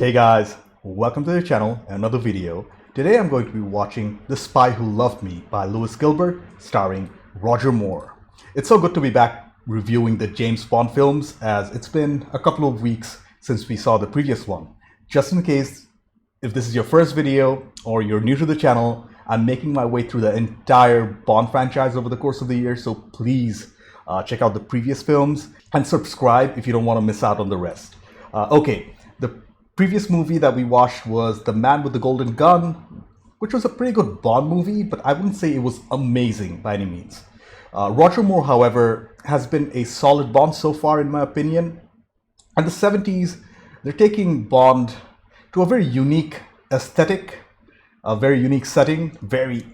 Hey guys, welcome to the channel, another video. Today I'm going to be watching The Spy Who Loved Me by Lewis Gilbert, starring Roger Moore. It's so good to be back reviewing the James Bond films, as it's been a couple of weeks since we saw the previous one. Just in case, if this is your first video or you're new to the channel, I'm making my way through the entire Bond franchise over the course of the year, so please check out the previous films and subscribe if you don't want to miss out on the rest. Okay, the previous movie that we watched was The Man with the Golden Gun, which was a pretty good Bond movie, but I wouldn't say it was amazing by any means. Roger Moore, however, has been a solid Bond so far in my opinion. And the 70s, they're taking Bond to a very unique aesthetic, a very unique setting, very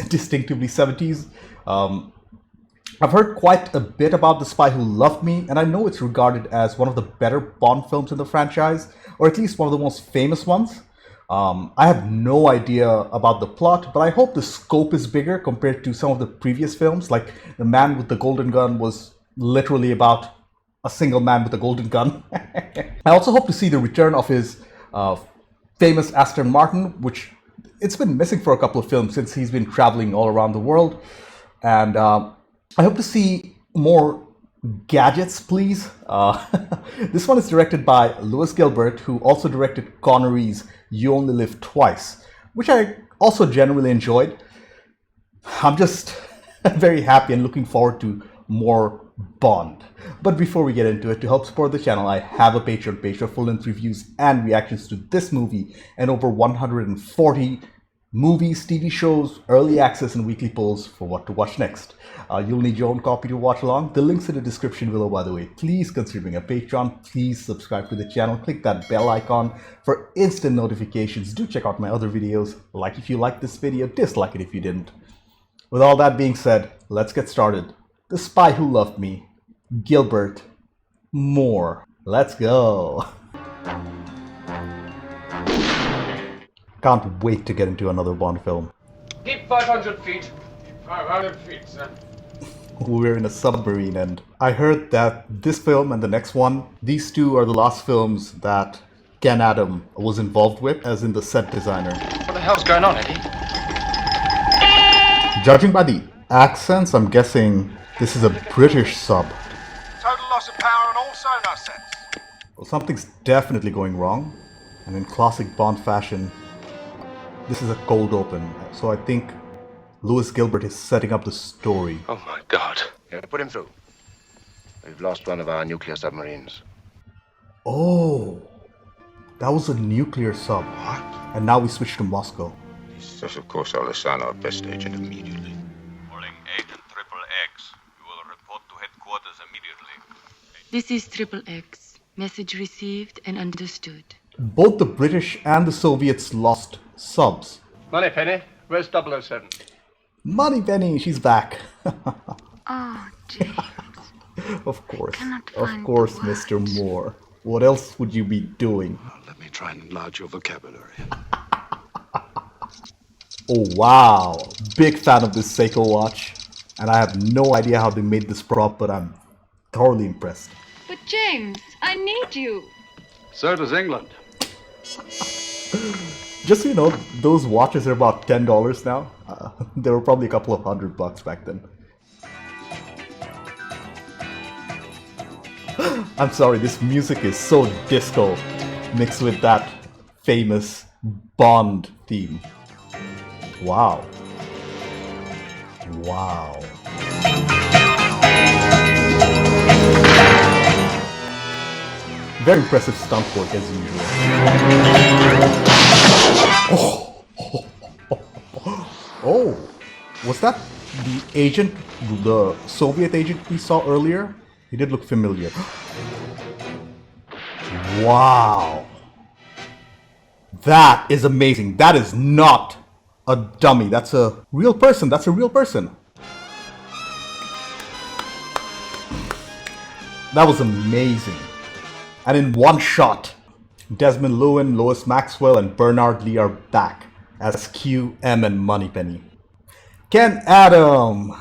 distinctively 70s. I've heard quite a bit about The Spy Who Loved Me, and I know it's regarded as one of the better Bond films in the franchise, or at least one of the most famous ones. I have no idea about the plot, but I hope the scope is bigger compared to some of the previous films. Like The Man with the Golden Gun was literally about a single man with a golden gun. I also hope to see the return of his famous Aston Martin, which it's been missing for a couple of films since he's been traveling all around the world. And I hope to see more gadgets, please. This one is directed by Lewis Gilbert, who also directed Connery's You Only Live Twice, which I also genuinely enjoyed. I'm just very happy and looking forward to more Bond. But before we get into it, to help support the channel, I have a Patreon page for full-length reviews and reactions to this movie and over 140 movies, TV shows, early access, and weekly polls for what to watch next. You'll need your own copy to watch along. The link's in the description below, by the way. Please consider being a Patreon. Please subscribe to the channel. Click that bell icon for instant notifications. Do check out my other videos. Like if you liked this video, dislike it if you didn't. With all that being said, let's get started. The Spy Who Loved Me, Gilbert Moore. Let's go. Can't wait to get into another Bond film. Keep 500 feet. 500 feet, sir. We're in a submarine, and I heard that this film and the next one, these two are the last films that Ken Adam was involved with, as in the set designer. What the hell's going on, Eddie? Judging by the accents, I'm guessing this is a British sub. Total loss of power on all sonar sets. Well, something's definitely going wrong, and in classic Bond fashion, this is a cold open, so I think Lewis Gilbert is setting up the story. Oh my God. Yeah, put him through. We've lost one of our nuclear submarines. Oh, that was a nuclear sub. What? And now we switch to Moscow. Yes, of course, I'll assign our best agent immediately. Calling Agent Triple X. You will report to headquarters immediately. This is Triple X. Message received and understood. Both the British and the Soviets lost subs. Moneypenny, where's 007? Moneypenny, she's back. Oh, James. Of course, Cannot of find course, the words. Mr. Moore. What else would you be doing? Let me try and enlarge your vocabulary. Oh wow, big fan of this Seiko watch. And I have no idea how they made this prop, but I'm thoroughly impressed. But James, I need you. So does England. Just so you know, those watches are about $10 now. They were probably a couple of $100 back then. I'm sorry, this music is so disco, mixed with that famous Bond theme. Wow. Wow. Very impressive stunt work as usual. Oh, was that the agent, the Soviet agent we saw earlier? He did look familiar. Wow. That is amazing. That is not a dummy. That's a real person. That's a real person. That was amazing. And in one shot, Desmond Llewellyn, Lois Maxwell, and Bernard Lee are back as Q, M, and Moneypenny. Ken Adam!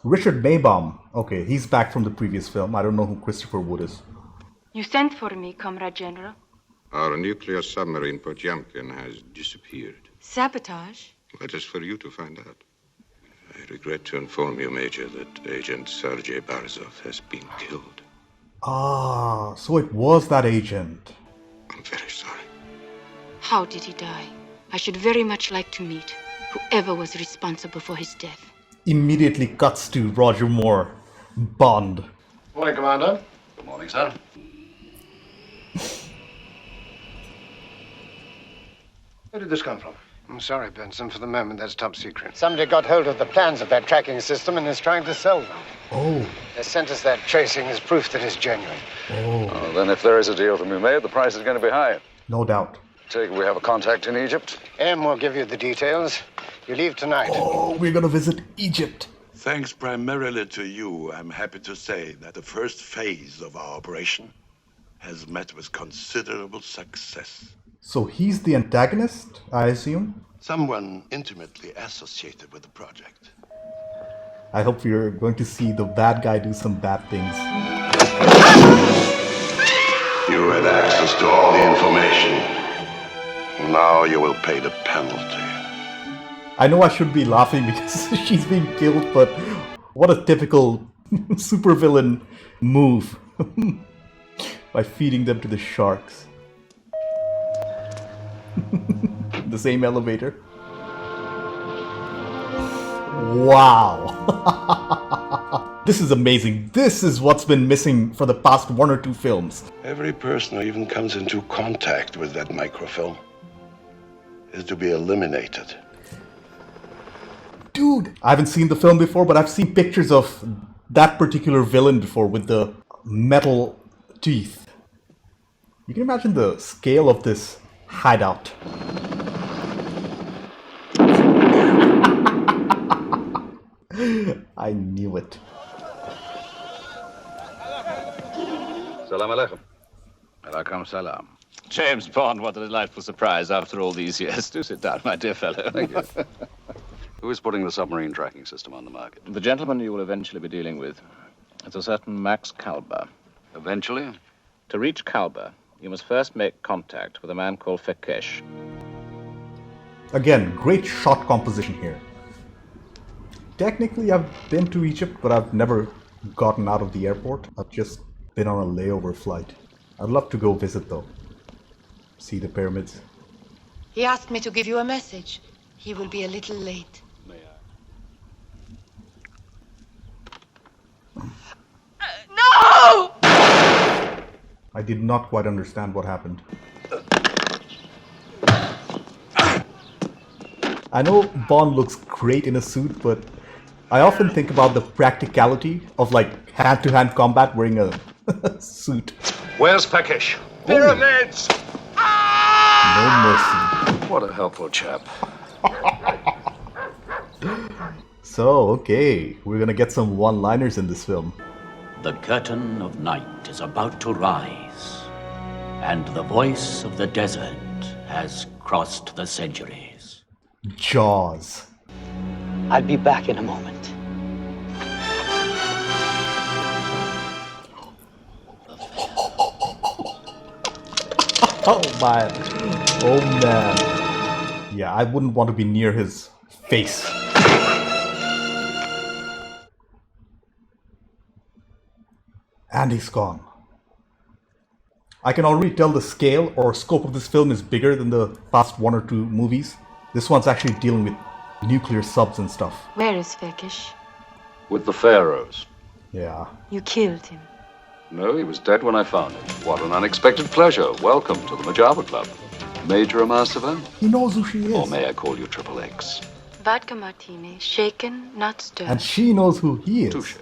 Richard Maybaum. Okay, he's back from the previous film. I don't know who Christopher Wood is. You sent for me, Comrade General. Our nuclear submarine Potemkin has disappeared. Sabotage? That is for you to find out. I regret to inform you, Major, that Agent Sergei Barzov has been killed. Ah, so it was that agent. I'm very sorry. How did he die? I should very much like to meet whoever was responsible for his death. Immediately cuts to Roger Moore. Bond. Morning, Commander. Good morning, sir. Where did this come from? I'm sorry, Benson. For the moment, that's top secret. Somebody got hold of the plans of that tracking system and is trying to sell them. Oh, They sent us that tracing as proof that it's genuine. oh, Then if there is a deal to be made, the price is going to be high. no doubt. Take it we have a contact in Egypt. M will give you the details. You leave tonight. Oh, we're gonna visit Egypt. Thanks primarily to you, I'm happy to say that the first phase of our operation has met with considerable success. So he's the antagonist, I assume? Someone intimately associated with the project. I hope we're going to see the bad guy do some bad things. You had access to all the information. Now you will pay the penalty. I know I should be laughing because she's being killed, but what a typical supervillain move. By feeding them to the sharks. The same elevator. Wow. This is amazing. This is what's been missing for the past 1 or 2 films. Every person who even comes into contact with that microfilm is to be eliminated. Dude, I haven't seen the film before, but I've seen pictures of that particular villain before with the metal teeth. You can imagine the scale of this hideout. I knew it. Salam alaikum. Alaikum salam. James Bond, what a delightful surprise after all these years. Do sit down, my dear fellow. Thank you. Who is putting the submarine tracking system on the market? The gentleman you will eventually be dealing with. It's a certain Max Kalber. Eventually? To reach Kalber, you must first make contact with a man called Fekesh. Again, great shot composition here. Technically, I've been to Egypt, but I've never gotten out of the airport. I've just been on a layover flight. I'd love to go visit though. See the pyramids. He asked me to give you a message. He will be a little late. May I? No! I did not quite understand what happened. I know Bond looks great in a suit, but I often think about the practicality of like hand-to-hand combat wearing a suit. Where's Pekish? Pyramids! No mercy. What a helpful chap. So, okay, we're gonna get some one-liners in this film. The curtain of night is about to rise, and the voice of the desert has crossed the centuries. Jaws. I'll be back in a moment. Oh man. Oh man. Yeah, I wouldn't want to be near his face. And he's gone. I can already tell the scale or scope of this film is bigger than the past 1 or 2 movies. This one's actually dealing with nuclear subs and stuff. Where is Fekesh? With the pharaohs. Yeah. You killed him. No, he was dead when I found him. What an unexpected pleasure. Welcome to the Majava Club. Major Amasova? He knows who she is. Or may I call you Triple X? Vodka martini, shaken, not stirred. And she knows who he is. Touche.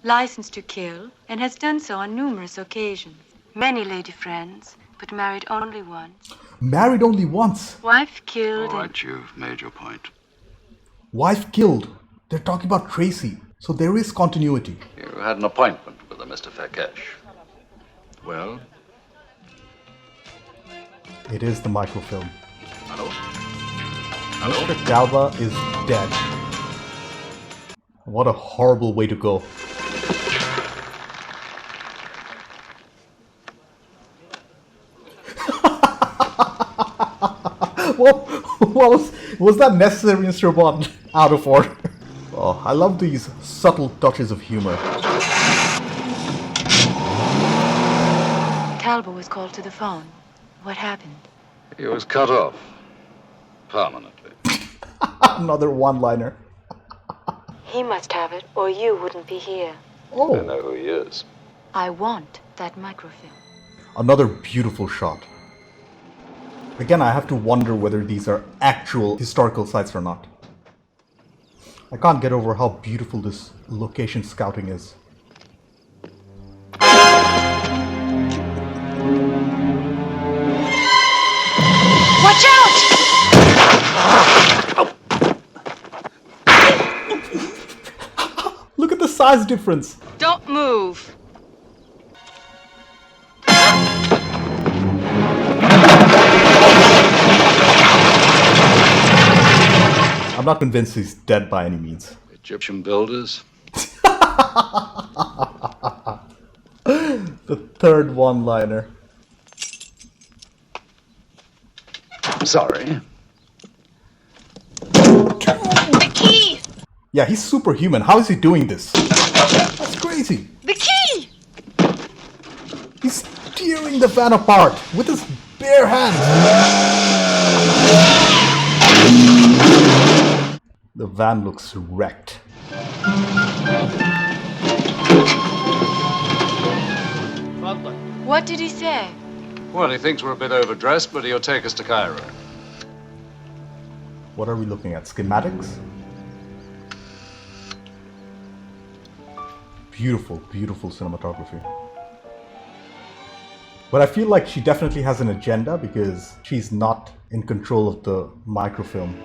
Licensed to kill, and has done so on numerous occasions. Many lady friends, but married only once. Married only once. Wife killed. All right, you've made your point. Wife killed. They're talking about Tracy. So there is continuity. You had an appointment with a Mr. Fekesh. Well? It is the microfilm. Hello? Mr. Calva is dead. What a horrible way to go. was that necessary, Mr. Bond? Out of order. Oh, I love these subtle touches of humor. Talbot was called to the phone. What happened? He was cut off. Permanently. Another one-liner. He must have it, or you wouldn't be here. Oh. I know who he is. I want that microfilm. Another beautiful shot. Again, I have to wonder whether these are actual historical sites or not. I can't get over how beautiful this location scouting is. Watch out! Look at the size difference. Don't move. I'm not convinced he's dead by any means. Egyptian builders. The third one-liner. Sorry. The key! Yeah, he's superhuman. How is he doing this? That's crazy. The key! He's tearing the van apart with his bare hands. The van looks wrecked. What did he say? Well, he thinks we're a bit overdressed, but he'll take us to Cairo. What are we looking at? Schematics? Beautiful, beautiful cinematography. But I feel like she definitely has an agenda because she's not in control of the microfilm.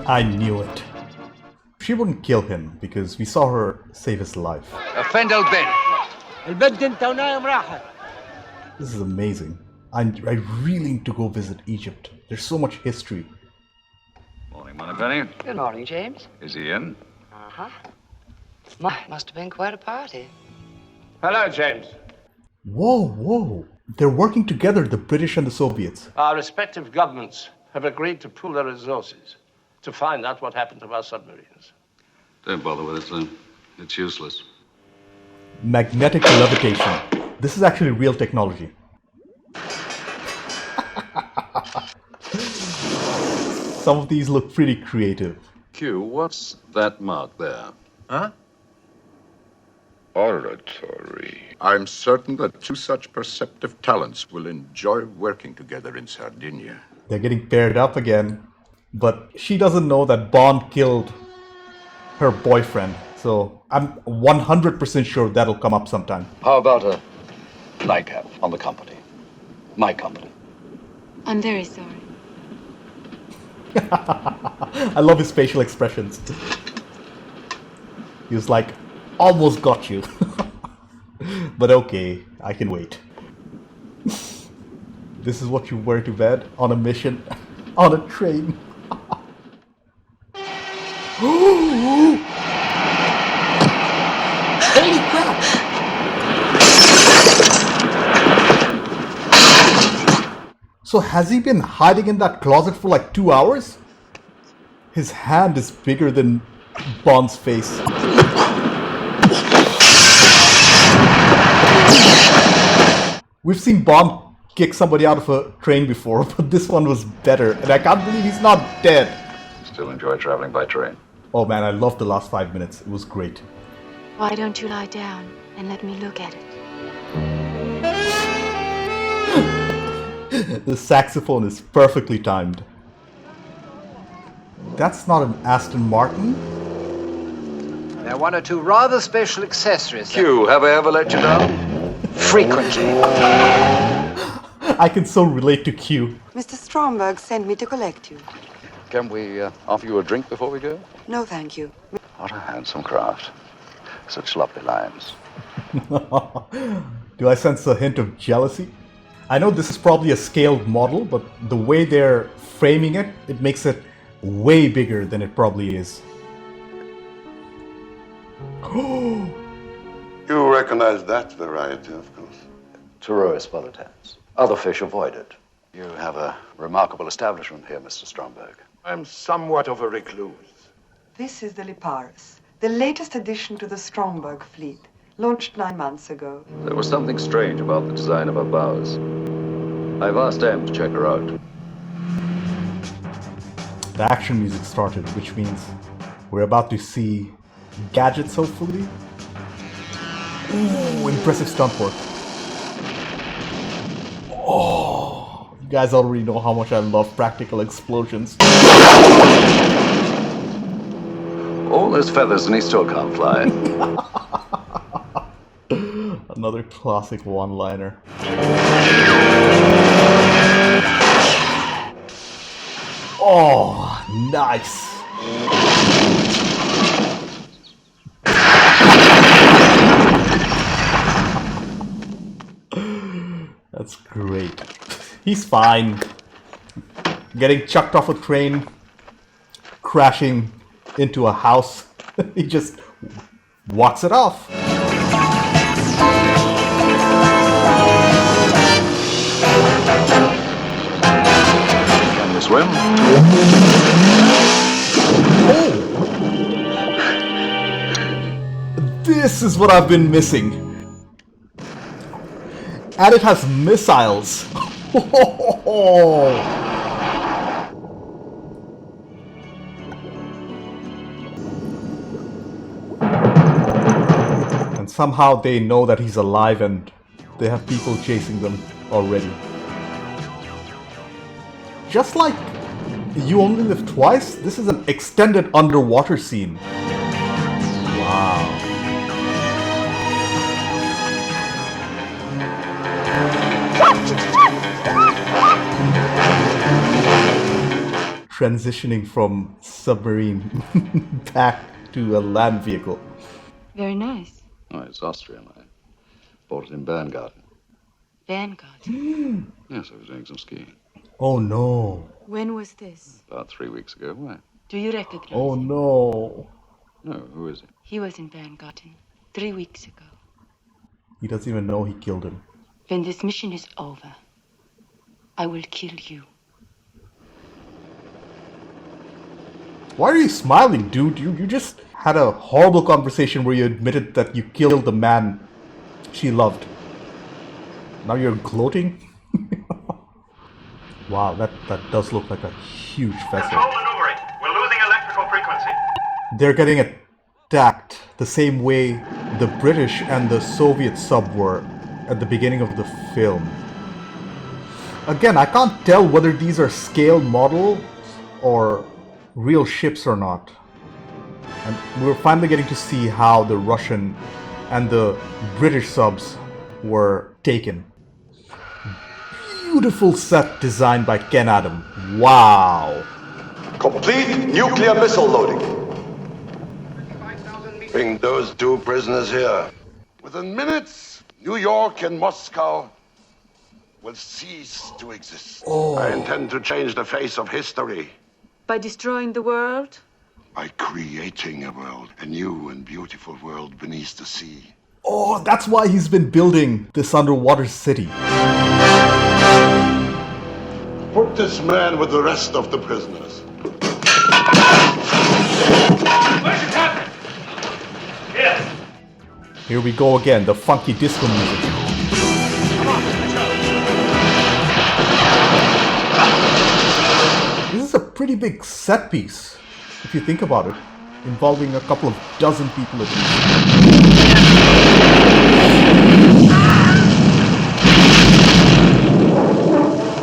I knew it. She wouldn't kill him because we saw her save his life. This is amazing. I really need to go visit Egypt. There's so much history. Morning, Moneypenny. Good morning, James. Is he in? Uh-huh. Must have been quite a party. Hello, James. Whoa, whoa. They're working together, the British and the Soviets. Our respective governments have agreed to pool their resources to find out what happened to our submarines. Don't bother with it, son. It's useless. Magnetic levitation. This is actually real technology. Some of these look pretty creative. Q, what's that mark there? Huh? Oratory. I'm certain that two such perceptive talents will enjoy working together in Sardinia. They're getting paired up again. But she doesn't know that Bond killed her boyfriend. So I'm 100% sure that'll come up sometime. How about a nightcap on the company? My company. I'm very sorry. I love his facial expressions. He was like, almost got you. But okay, I can wait. This is what you wear to bed on a mission, on a train. Holy crap! So has he been hiding in that closet for like 2 hours? His hand is bigger than Bond's face. We've seen Bond kick somebody out of a train before, but this one was better, and I can't believe he's not dead. Still enjoy traveling by train. Oh man, I loved the last 5 minutes. It was great. Why don't you lie down and let me look at it? The saxophone is perfectly timed. That's not an Aston Martin? There are one or two rather special accessories. Q, have I ever let you down? Frequently. I can so relate to Q. Mr. Stromberg sent me to collect you. Can we offer you a drink before we go? No, thank you. What a handsome craft. Such lovely lines. Do I sense a hint of jealousy? I know this is probably a scaled model, but the way they're framing it, it makes it way bigger than it probably is. You recognize that variety, of course. Terrorists by the tents. Other fish avoid it. You have a remarkable establishment here, Mr. Stromberg. I'm somewhat of a recluse. This is the Liparis, the latest addition to the Stromberg fleet, launched 9 months ago. There was something strange about the design of her bows. I've asked Em to check her out. The action music started, which means we're about to see gadgets, hopefully. Ooh, impressive stunt work. Oh, you guys already know how much I love practical explosions. All those feathers and he still can't fly. Another classic one-liner. Oh, nice. That's great. He's fine. Getting chucked off a train, crashing into a house. He just walks it off. Can you swim? Oh! This is what I've been missing. And it has missiles. And somehow they know that he's alive and they have people chasing them already. Just like You Only Live Twice, this is an extended underwater scene. Wow. Transitioning from submarine back to a land vehicle. Very nice. Oh, it's Austrian. I bought it in Berngarten. Vanguard. Yes, I was doing some skiing. Oh no. When was this? About 3 weeks ago. Why? Do you recognize Oh him? no. No, who is he? He was in Vanguard 3 weeks ago. He doesn't even know he killed him. When this mission is over, I will kill you. Why are you smiling, dude? You just had a horrible conversation where you admitted that you killed the man she loved. Now you're gloating? Wow, that does look like a huge vessel. Control maneuvering. We're losing electrical frequency. They're getting attacked the same way the British and the Soviet sub were at the beginning of the film. Again, I can't tell whether these are scale models or real ships or not. And we're finally getting to see how the Russian and the British subs were taken. Beautiful set designed by Ken Adam. Wow. Complete nuclear missile loading. Bring those 2 prisoners here. Within minutes, New York and Moscow will cease to exist. I intend to change the face of history. By destroying the world? By creating a world, a new and beautiful world beneath the sea. Oh, that's why he's been building this underwater city. Put this man with the rest of the prisoners. Where's your captain? Yes. Here we go again, the funky disco music. Come on, let's go. This is a pretty big set piece, if you think about it, involving a couple of dozen people at least.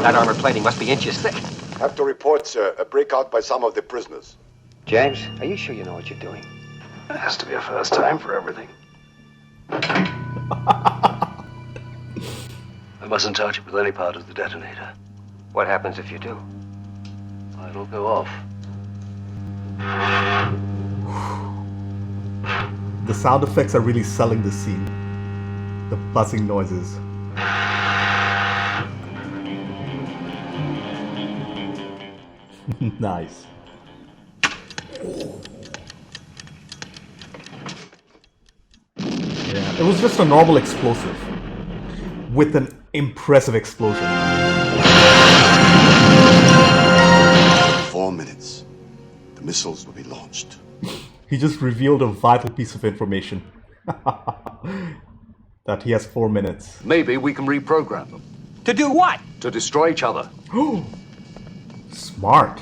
That armor plating must be inches thick. Have to report, sir, a breakout by some of the prisoners. James, are you sure you know what you're doing? It has to be a first time for everything. I mustn't touch it with any part of the detonator. What happens if you do? It'll go off. The sound effects are really selling the scene. The buzzing noises. Nice. Yeah, it was just a normal explosive. with an impressive explosion. 4 minutes. The missiles will be launched. He just revealed a vital piece of information. That he has 4 minutes. Maybe we can reprogram them. To do what? To destroy each other. Smart.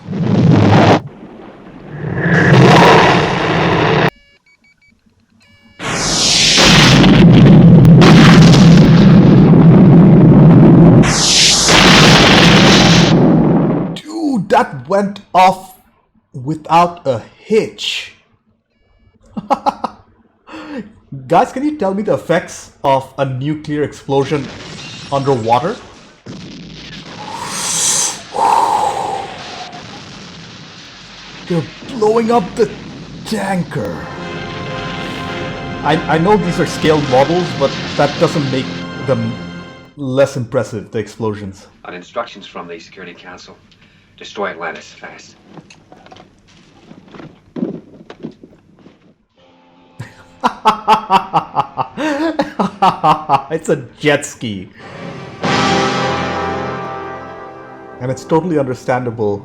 Dude, that went off without a hitch. Guys, can you tell me the effects of a nuclear explosion underwater? They're blowing up the tanker. I know these are scaled models, but that doesn't make them less impressive, the explosions. On instructions from the Security Council, destroy Atlantis fast. It's a jet ski. And it's totally understandable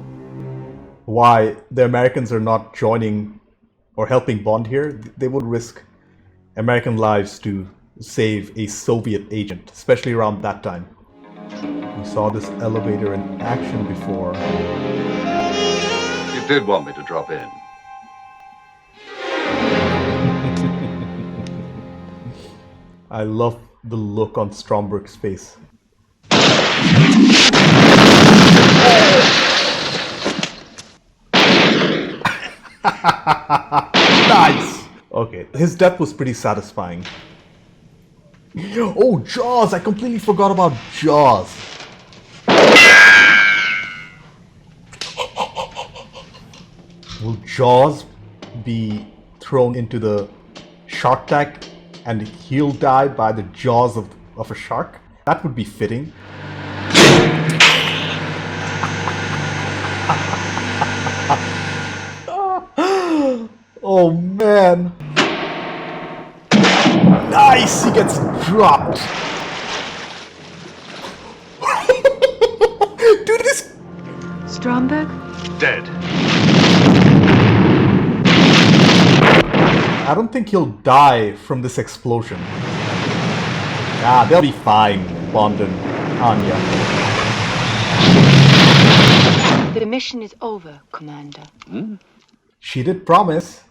why the Americans are not joining or helping Bond here. They would risk American lives to save a Soviet agent, especially around that time. We saw this elevator in action before. You did want me to drop in. I love the look on Stromberg's face. Nice! Okay, his death was pretty satisfying. Oh, Jaws! I completely forgot about Jaws. Will Jaws be thrown into the shark tank and he'll die by the jaws of a shark? That would be fitting. Oh man. Nice! He gets dropped. Dude, this... Stromberg? Dead. I don't think he'll die from this explosion. Ah, they'll be fine, Bond and Anya. The mission is over, Commander. She did promise.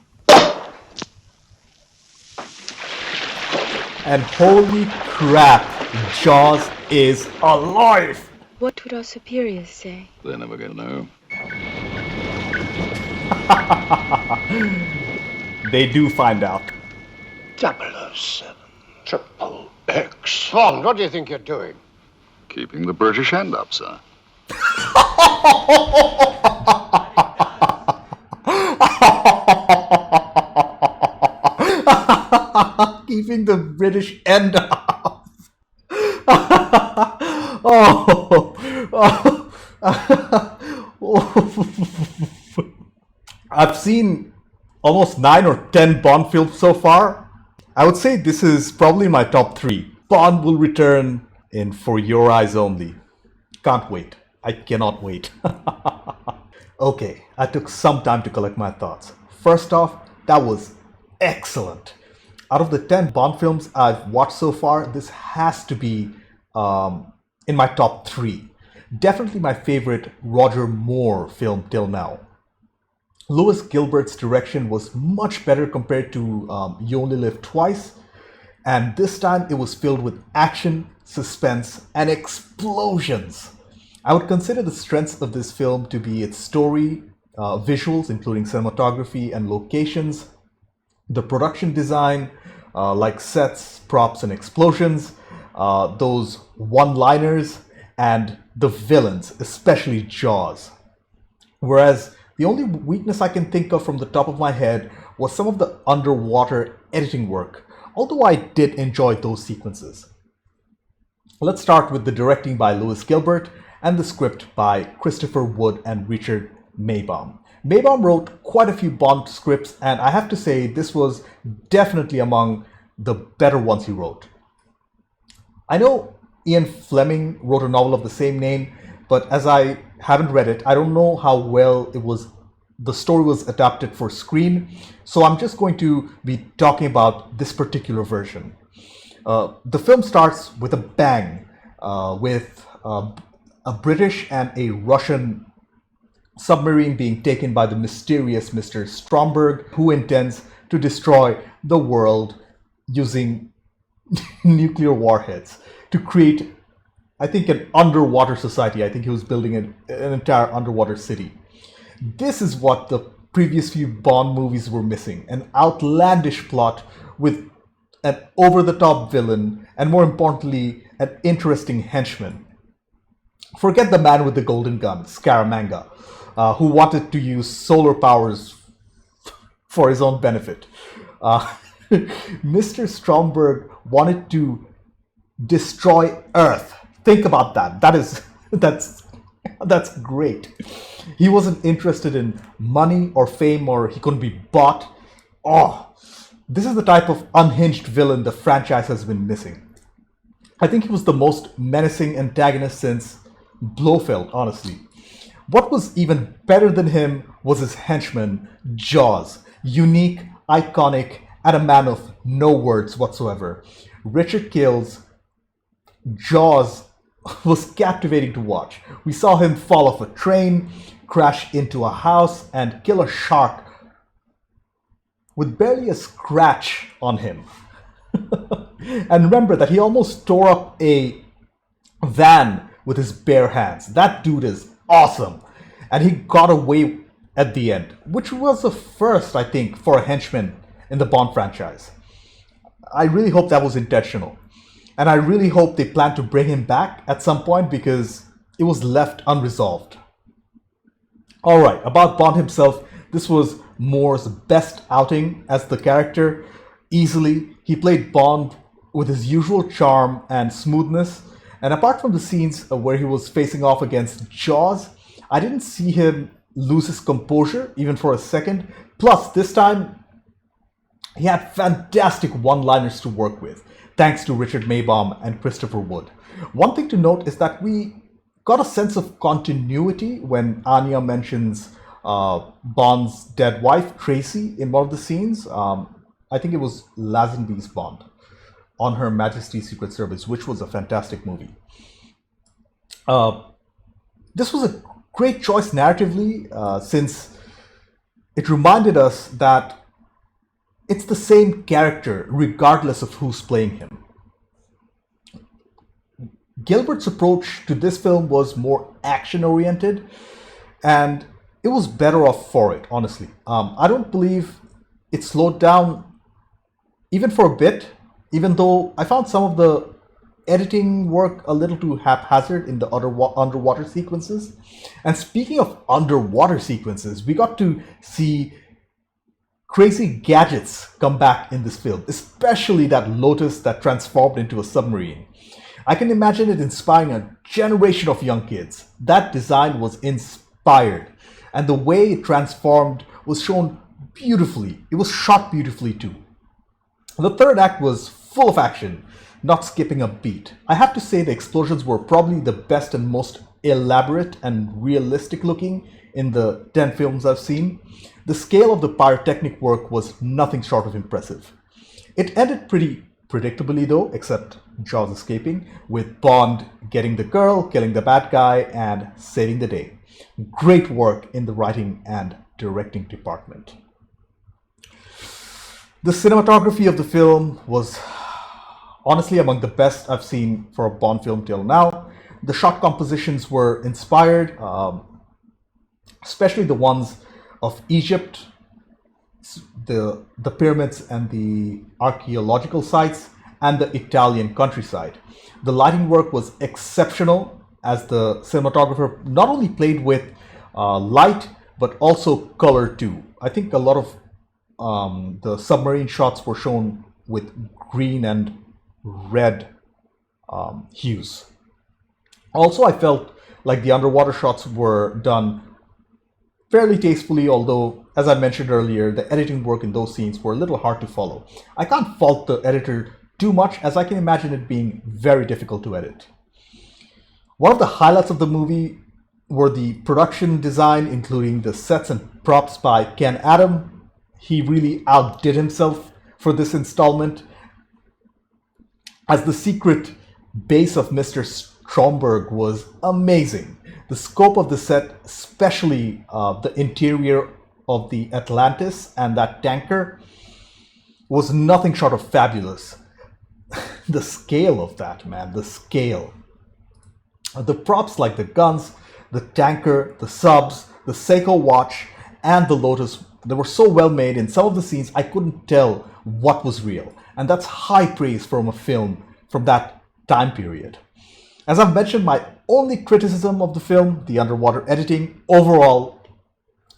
And holy crap, Jaws is alive! What would our superiors say? They're never gonna know. They do find out. 007, Triple X. Bond, what do you think you're doing? Keeping the British hand up, sir. Keeping the British end up. Oh. I've seen almost 9 or 10 Bond films so far. I would say this is probably my top 3. Bond will return in For Your Eyes Only. Can't wait. I cannot wait. Okay, I took some time to collect my thoughts. First off, that was excellent. Out of the 10 Bond films I've watched so far, this has to be in my top 3. Definitely my favorite Roger Moore film till now. Louis Gilbert's direction was much better compared to You Only Live Twice, and this time it was filled with action, suspense, and explosions. I would consider the strengths of this film to be its story, visuals including cinematography and locations, the production design like sets, props, and explosions, those one-liners, and the villains, especially Jaws. Whereas the only weakness I can think of from the top of my head was some of the underwater editing work, although I did enjoy those sequences. Let's start with the directing by Louis Gilbert and the script by Christopher Wood and Richard Maybaum. Maybaum wrote quite a few Bond scripts, and I have to say this was definitely among the better ones he wrote. I know Ian Fleming wrote a novel of the same name, but as I haven't read it, I don't know how well the story was adapted for screen, so I'm just going to be talking about this particular version. The film starts with a bang, with a British and a Russian submarine being taken by the mysterious Mr. Stromberg, who intends to destroy the world using nuclear warheads to create, I think, an underwater society. I think he was building an entire underwater city. This is what the previous few Bond movies were missing: an outlandish plot with an over-the-top villain, and more importantly, an interesting henchman. Forget the man with the golden gun, Scaramanga, who wanted to use solar powers for his own benefit. Mr. Stromberg wanted to destroy Earth. Think about that. That's great. He wasn't interested in money or fame, or he couldn't be bought. Oh, this is the type of unhinged villain the franchise has been missing. I think he was the most menacing antagonist since Blofeld, honestly. What was even better than him was his henchman, Jaws. Unique, iconic, and a man of no words whatsoever. Richard Kiel's Jaws was captivating to watch. We saw him fall off a train, crash into a house, and kill a shark with barely a scratch on him. And remember that he almost tore up a van with his bare hands. That dude is awesome. And he got away at the end, which was a first, I think, for a henchman in the Bond franchise. I really hope that was intentional. And I really hope they plan to bring him back at some point, because it was left unresolved. Alright, about Bond himself, this was Moore's best outing as the character. Easily, he played Bond with his usual charm and smoothness. And apart from the scenes where he was facing off against Jaws, I didn't see him lose his composure even for a second. Plus, this time, he had fantastic one-liners to work with, thanks to Richard Maybaum and Christopher Wood. One thing to note is that we got a sense of continuity when Anya mentions Bond's dead wife, Tracy, in one of the scenes. I think it was Lazenby's Bond on Her Majesty's Secret Service, which was a fantastic movie. This was a great choice narratively, since it reminded us that it's the same character regardless of who's playing him. Gilbert's approach to this film was more action-oriented, and it was better off for it, honestly. I don't believe it slowed down even for a bit, even though I found some of the editing work a little too haphazard in the underwater sequences. And speaking of underwater sequences, we got to see crazy gadgets come back in this film, especially that Lotus that transformed into a submarine. I can imagine it inspiring a generation of young kids. That design was inspired, and the way it transformed was shown beautifully. It was shot beautifully too. The third act was full of action, not skipping a beat. I have to say the explosions were probably the best and most elaborate and realistic looking in the 10 films I've seen. The scale of the pyrotechnic work was nothing short of impressive. It ended pretty predictably though, except Jaws escaping, with Bond getting the girl, killing the bad guy, and saving the day. Great work in the writing and directing department. The cinematography of the film was honestly among the best I've seen for a Bond film till now. The shot compositions were inspired, especially the ones of Egypt, the pyramids and the archaeological sites, and the Italian countryside. The lighting work was exceptional, as the cinematographer not only played with light but also color too. I think a lot of the submarine shots were shown with green and red hues. Also, I felt like the underwater shots were done fairly tastefully, although, as I mentioned earlier, the editing work in those scenes were a little hard to follow. I can't fault the editor too much, as I can imagine it being very difficult to edit. One of the highlights of the movie were the production design, including the sets and props by Ken Adam. He really outdid himself for this installment, as the secret base of Mr. Stromberg was amazing. The scope of the set, especially the interior of the Atlantis and that tanker, was nothing short of fabulous. The scale of that, man, the scale. The props like the guns, the tanker, the subs, the Seiko watch, and the Lotus, they were so well made. In some of the scenes, I couldn't tell what was real. And that's high praise from a film from that time period. As I've mentioned, my only criticism of the film, the underwater editing. Overall,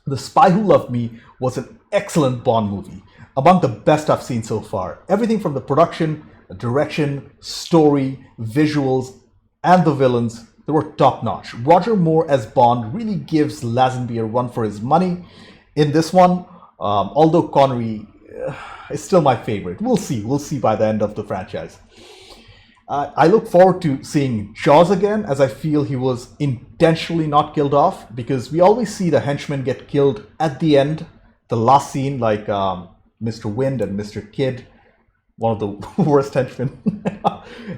The Spy Who Loved Me was an excellent Bond movie, among the best I've seen so far. Everything from the production, the direction, story, visuals, and the villains, they were top-notch. Roger Moore as Bond really gives Lazenby a run for his money in this one, although Connery is still my favorite. We'll see by the end of the franchise. I look forward to seeing Jaws again, as I feel he was intentionally not killed off, because we always see the henchmen get killed at the end, the last scene, like Mr. Wind and Mr. Kidd, one of the worst henchmen.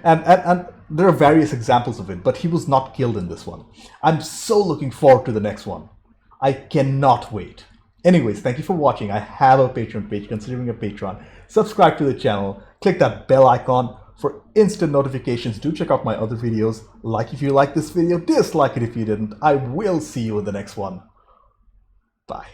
and there are various examples of it, but he was not killed in this one. I'm so looking forward to the next one. I cannot wait. Anyways, thank you for watching. I have a Patreon page, considering a Patreon. Subscribe to the channel, click that bell icon for instant notifications. Do check out my other videos. Like if you like this video, dislike it if you didn't. I will see you in the next one. Bye.